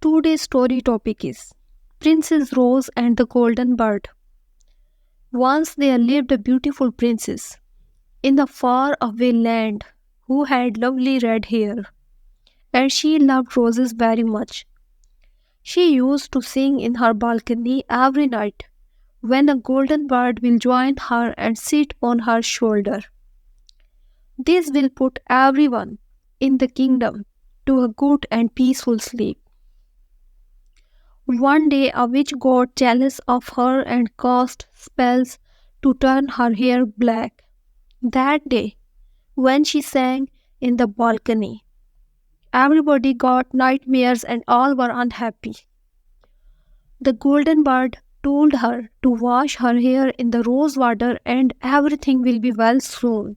Today's story topic is Princess Rose and the Golden Bird. Once there lived a beautiful princess in the far away land who had lovely red hair, and she loved roses very much. She used to sing in her balcony every night when a golden bird will join her and sit on her shoulder. This will put everyone in the kingdom to a good and peaceful sleep. One day a witch got jealous of her and cast spells to turn her hair black. That day, when she sang in the balcony, everybody got nightmares and all were unhappy. The golden bird told her to wash her hair in the rose water and everything will be well soon.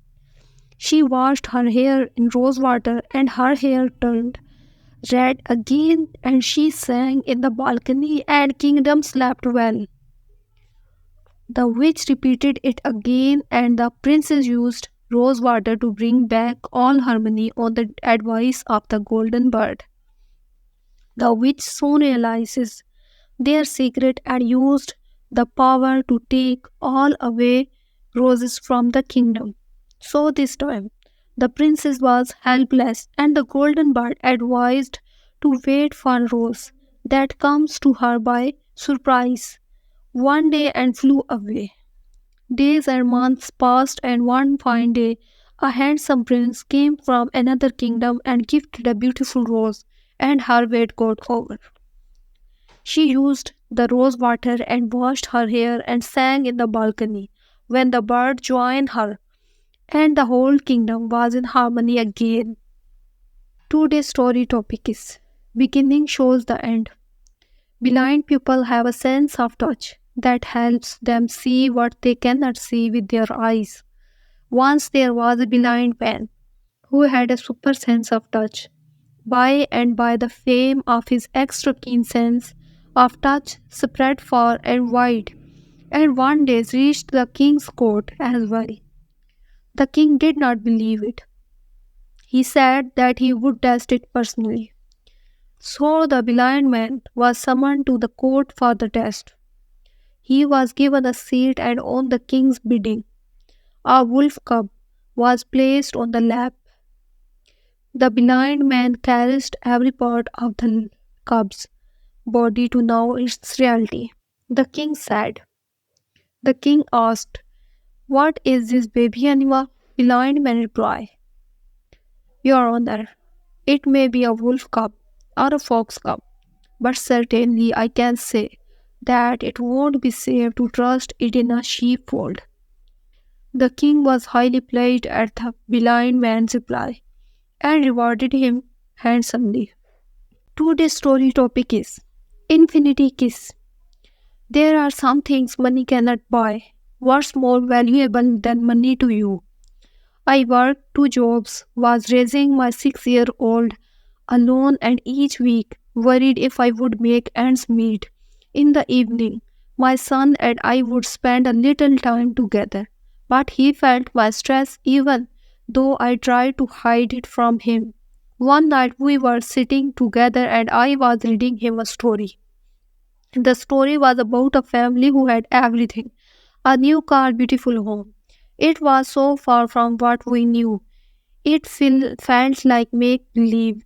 She washed her hair in rose water and her hair turned red again and she sang in the balcony and kingdom slept well. The witch repeated it again and the princess used rose water to bring back all harmony on the advice of the golden bird. The witch soon realizes their secret and used the power to take all away roses from the kingdom. So this time, the princess was helpless and the golden bird advised to wait for a rose that comes to her by surprise one day and flew away. Days and months passed and one fine day a handsome prince came from another kingdom and gifted a beautiful rose and her wait got over. She used the rose water and washed her hair and sang in the balcony when the bird joined her, and the whole kingdom was in harmony again. Today's story topic is Beginning shows the end. Blind people have a sense of touch that helps them see what they cannot see with their eyes. Once there was a blind man who had a super sense of touch. By and by, the fame of his extra keen sense of touch spread far and wide, and one day reached the king's court as well. The king did not believe it. He said that he would test it personally. So the blind man was summoned to the court for the test. He was given a seat and on the king's bidding, a wolf cub was placed on the lap. The blind man caressed every part of the cub's body to know its reality. The king said. The king asked, "What is this baby animal?" Blind man replied, "Your Honor, it may be a wolf cub or a fox cub, but certainly I can say that it won't be safe to trust it in a sheepfold." The king was highly pleased at the blind man's reply and rewarded him handsomely. Today's story topic is Infinity Kiss. There are some things money cannot buy. What's more valuable than money to you? I worked 2 jobs, was raising my 6-year-old alone and each week worried if I would make ends meet. In the evening, my son and I would spend a little time together, but he felt my stress even though I tried to hide it from him. One night we were sitting together and I was reading him a story. The story was about a family who had everything: a new car, beautiful home. It was so far from what we knew. It felt like make believe.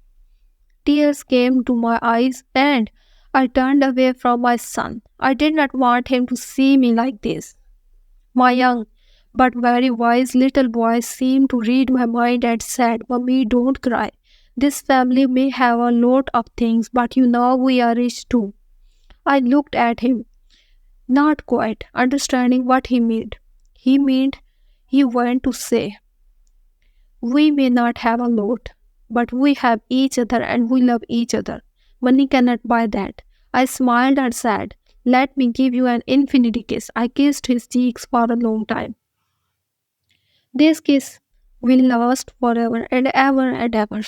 Tears came to my eyes and I turned away from my son. I did not want him to see me like this. My young but very wise little boy seemed to read my mind and said, "Mummy, don't cry. This family may have a lot of things, but you know we are rich too." I looked at him, not quite understanding what he meant. He went to say, "We may not have a lot, but we have each other and we love each other. Money cannot buy that." I smiled and said, "Let me give you an infinity kiss." I kissed his cheeks for a long time. This kiss will last forever and ever and ever.